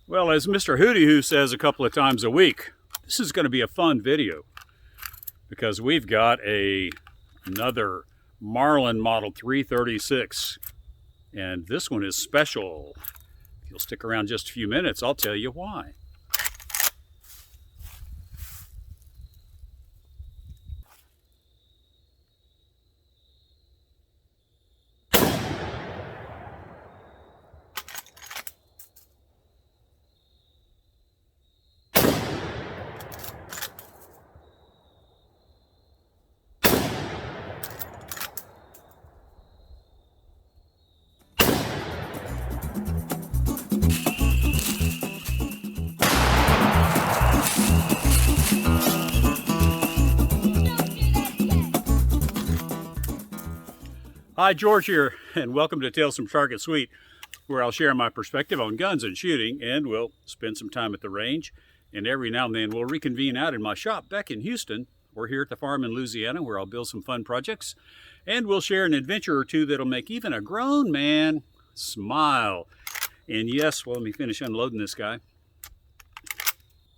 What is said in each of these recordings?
Well, as Mr. Hootie Hoo says a couple of times a week, this is going to be a fun video because we've got another Marlin Model 336, and this one is special. If you'll stick around just a few minutes, I'll tell you why. Hi, George here, and welcome to Tales from Target Suite, where I'll share my perspective on guns and shooting, and we'll spend some time at the range, and every now and then we'll reconvene out in my shop back in Houston, or here at the farm in Louisiana, where I'll build some fun projects, and we'll share an adventure or two that'll make even a grown man smile. And yes, well, let me finish unloading this guy,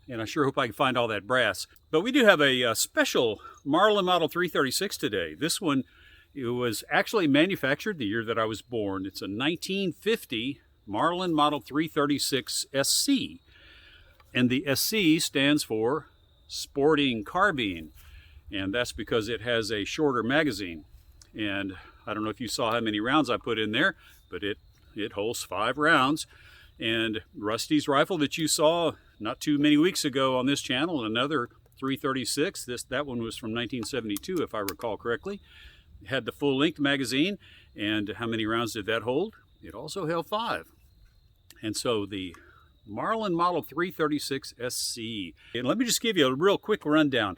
and I sure hope I can find all that brass. But we do have a special Marlin Model 336 today. This one, it was actually manufactured the year that I was born. It's a 1950 Marlin Model 336SC. And the SC stands for Sporting Carbine. And that's because it has a shorter magazine. And I don't know if you saw how many rounds I put in there, but it holds 5 rounds. And Rusty's rifle that you saw not too many weeks ago on this channel, another 336, that one was from 1972 if I recall correctly. Had the full-length magazine, and how many rounds did that hold? It also held 5. And so the Marlin Model 336 SC. And let me just give you a real quick rundown.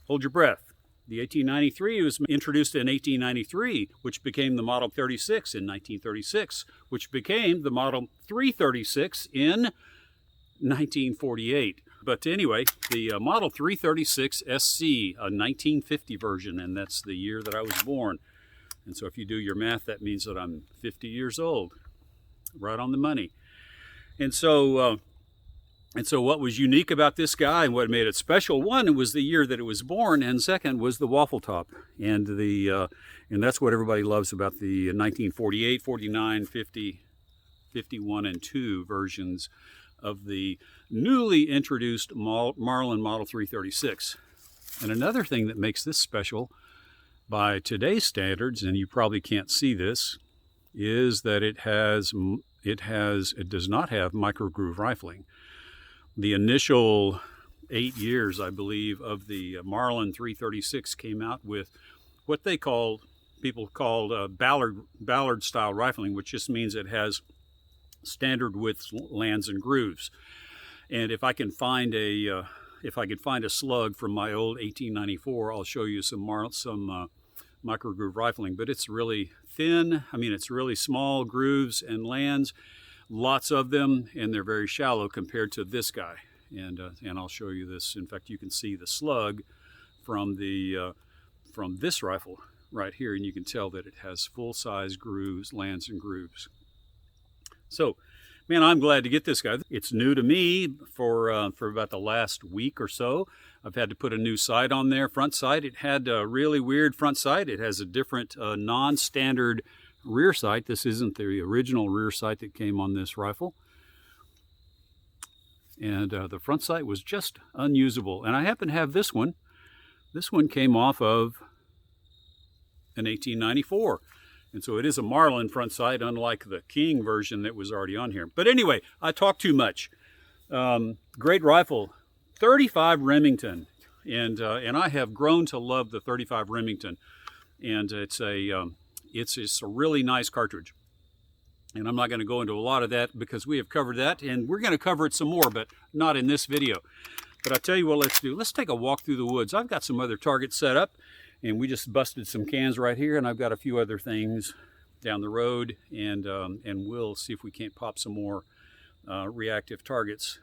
Hold your breath. The 1893 was introduced in 1893, which became the Model 36 in 1936, which became the Model 336 in 1948. But anyway, the Model 336 SC, a 1950 version, and that's the year that I was born. And so if you do your math, that means that I'm 50 years old, right on the money. And so what was unique about this guy and what made it special, one, was the year that it was born, and second was the waffle top. And and that's what everybody loves about the 1948, 49, 50, 51, and 2 versions of the newly introduced Marlin Model 336. And another thing that makes this special by today's standards, and you probably can't see this, is that it does not have micro groove rifling. The initial 8 years, I believe, of the Marlin 336 came out with what people called Ballard style rifling, which just means it has standard width lands and grooves. And if I can find a slug from my old 1894, I'll show you some micro groove rifling. But it's really thin. I mean, it's really small grooves and lands, lots of them, and they're very shallow compared to this guy. And I'll show you this. In fact, you can see the slug from this rifle right here, and you can tell that it has full-size grooves, lands, and grooves. So, man, I'm glad to get this guy. It's new to me for about the last week or so. I've had to put a new sight on there, front sight. It had a really weird front sight. It has a different non-standard rear sight. This isn't the original rear sight that came on this rifle. And the front sight was just unusable. And I happen to have this one. This one came off of an 1894. And so it is a Marlin front sight, unlike the King version that was already on here. But anyway, I talk too much. Great rifle, 35 Remington, and I have grown to love the 35 Remington. And it's a really nice cartridge. And I'm not going to go into a lot of that because we have covered that, and we're going to cover it some more, but not in this video. But I'll tell you what let's do. Let's take a walk through the woods. I've got some other targets set up. And we just busted some cans right here, and I've got a few other things down the road, and we'll see if we can't pop some more reactive targets.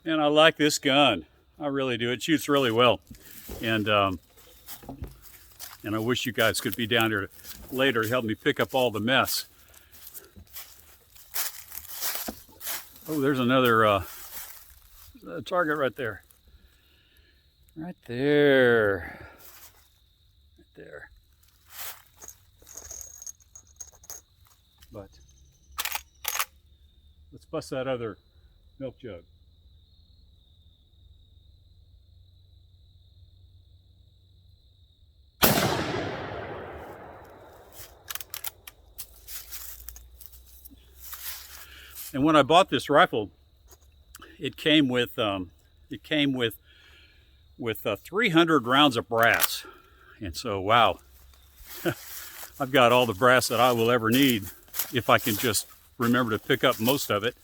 And I like this gun. I really do. It shoots really well. And I wish you guys could be down here later to help me pick up all the mess. Oh, there's another target right there. Right there. Right there. But let's bust that other milk jug. And when I bought this rifle, it came with 300 rounds of brass. And so, wow, I've got all the brass that I will ever need if I can just remember to pick up most of it.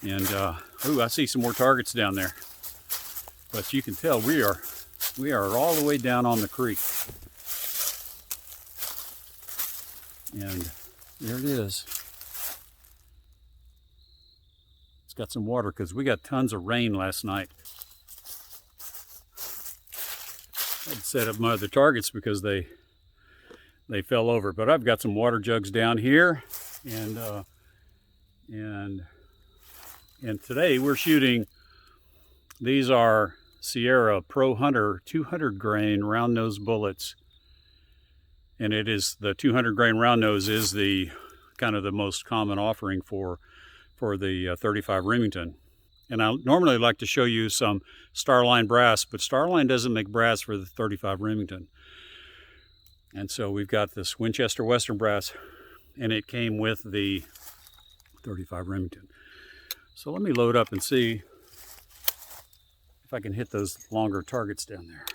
And ooh, I see some more targets down there. But you can tell we are all the way down on the creek. And there it is. It's got some water because we got tons of rain last night. I had to set up my other targets because they fell over. But I've got some water jugs down here, and today we're shooting. These are Sierra Pro Hunter 200 grain round nose bullets, and it is the 200 grain round nose is the kind of the most common offering for the 35 Remington. And I normally like to show you some Starline brass, but Starline doesn't make brass for the 35 Remington. And so we've got this Winchester Western brass, and it came with the 35 Remington. So let me load up and see if I can hit those longer targets down there.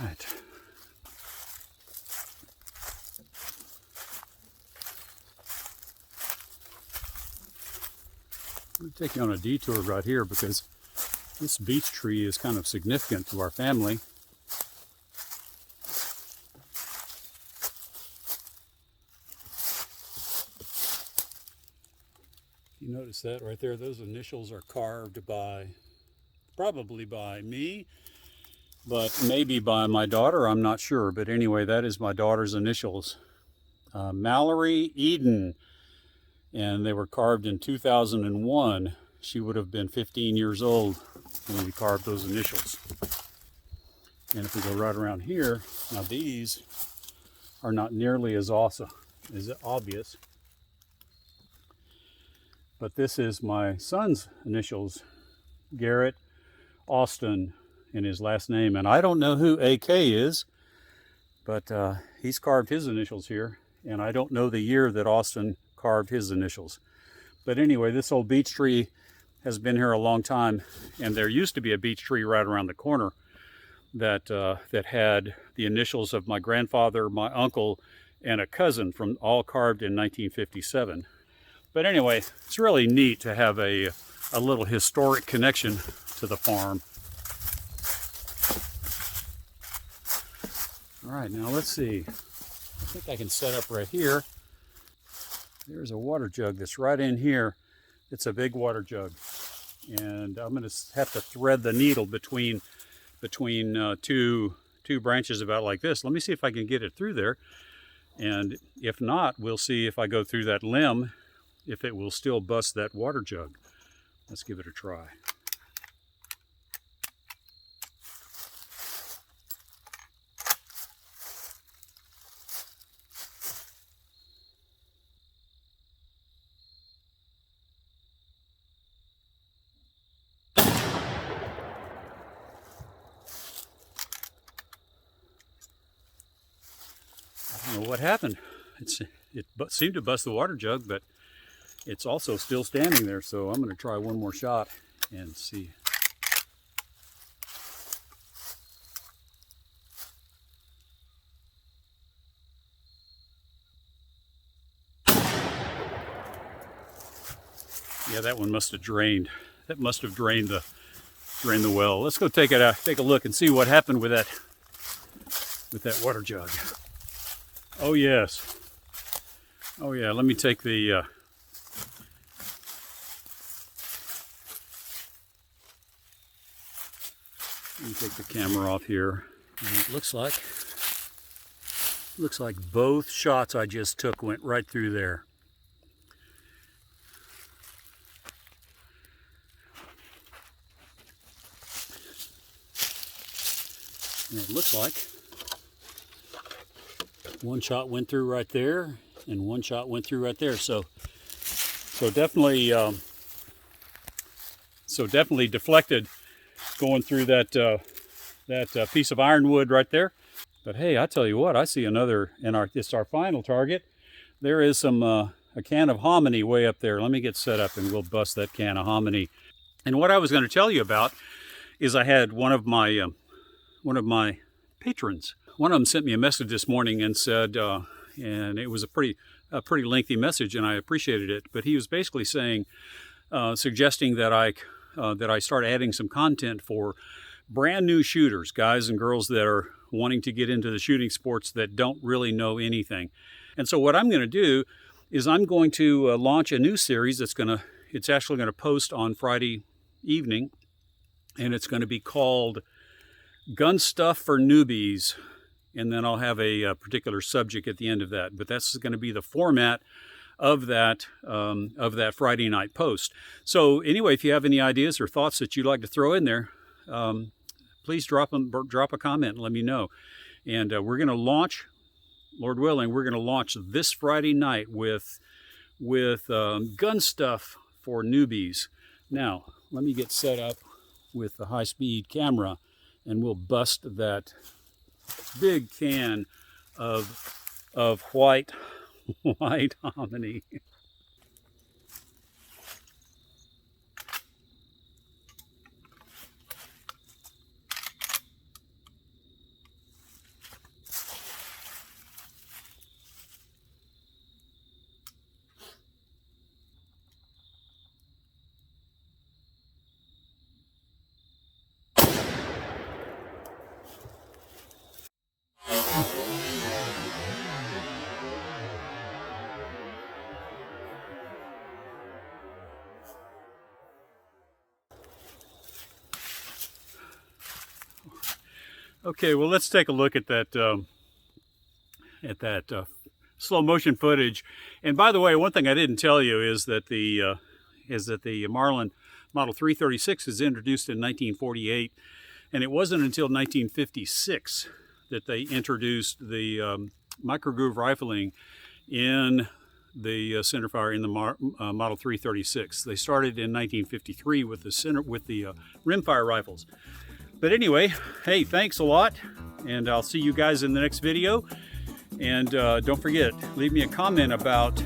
Right. We're taking on a detour right here because this beech tree is kind of significant to our family. You notice that right there? Those initials are carved by, probably by me, but maybe by my daughter, I'm not sure. But anyway, that is my daughter's initials. Mallory Eden. And they were carved in 2001. She would have been 15 years old when we carved those initials. And if we go right around here, now these are not nearly as awesome, as obvious. But this is my son's initials, Garrett Austin, in his last name. And I don't know who AK is, but he's carved his initials here. And I don't know the year that Austin carved his initials. But anyway, this old beech tree has been here a long time, and there used to be a beech tree right around the corner that had the initials of my grandfather, my uncle, and a cousin, from all carved in 1957. But anyway, it's really neat to have a little historic connection to the farm. All right, now let's see. I think I can set up right here. There's a water jug that's right in here. It's a big water jug. And I'm going to have to thread the needle between two branches about like this. Let me see if I can get it through there. And if not, we'll see if I go through that limb, if it will still bust that water jug. Let's give it a try. I don't know what happened. It seemed to bust the water jug, but it's also still standing there. So I'm going to try one more shot and see. Yeah, that one must have drained. That must have drained the well. Let's go take a look and see what happened with that water jug. Oh yes. Oh yeah. Let me take the. Let me take the camera off here. And it looks like both shots I just took went right through there. And it looks like one shot went through right there, and one shot went through right there. So definitely deflected going through that piece of ironwood right there. But hey, I tell you what, I see another, and it's our final target. There is some a can of hominy way up there. Let me get set up and we'll bust that can of hominy. And what I was going to tell you about is I had one of my patrons. One of them sent me a message this morning and said, and it was a pretty lengthy message, and I appreciated it. But he was basically saying, suggesting that I start adding some content for brand new shooters, guys and girls that are wanting to get into the shooting sports that don't really know anything. And so what I'm going to do is I'm going to launch a new series it's actually going to post on Friday evening, and it's going to be called Gun Stuff for Newbies, and then I'll have a particular subject at the end of that. But that's going to be the format of that Friday night post. So anyway, if you have any ideas or thoughts that you'd like to throw in there, please drop a comment and let me know. And we're going to launch, Lord willing, we're going to launch this Friday night with gun stuff for newbies. Now, let me get set up with the high-speed camera, and we'll bust that big can of white hominy. Okay, well, let's take a look at that slow motion footage. And by the way, one thing I didn't tell you is that the Marlin Model 336 was introduced in 1948, and it wasn't until 1956 that they introduced the micro-groove rifling in the centerfire in the Model 336. They started in 1953 with the rimfire rifles. But anyway, hey, thanks a lot, and I'll see you guys in the next video. And don't forget, leave me a comment about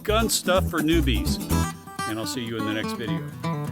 gun stuff for newbies, and I'll see you in the next video.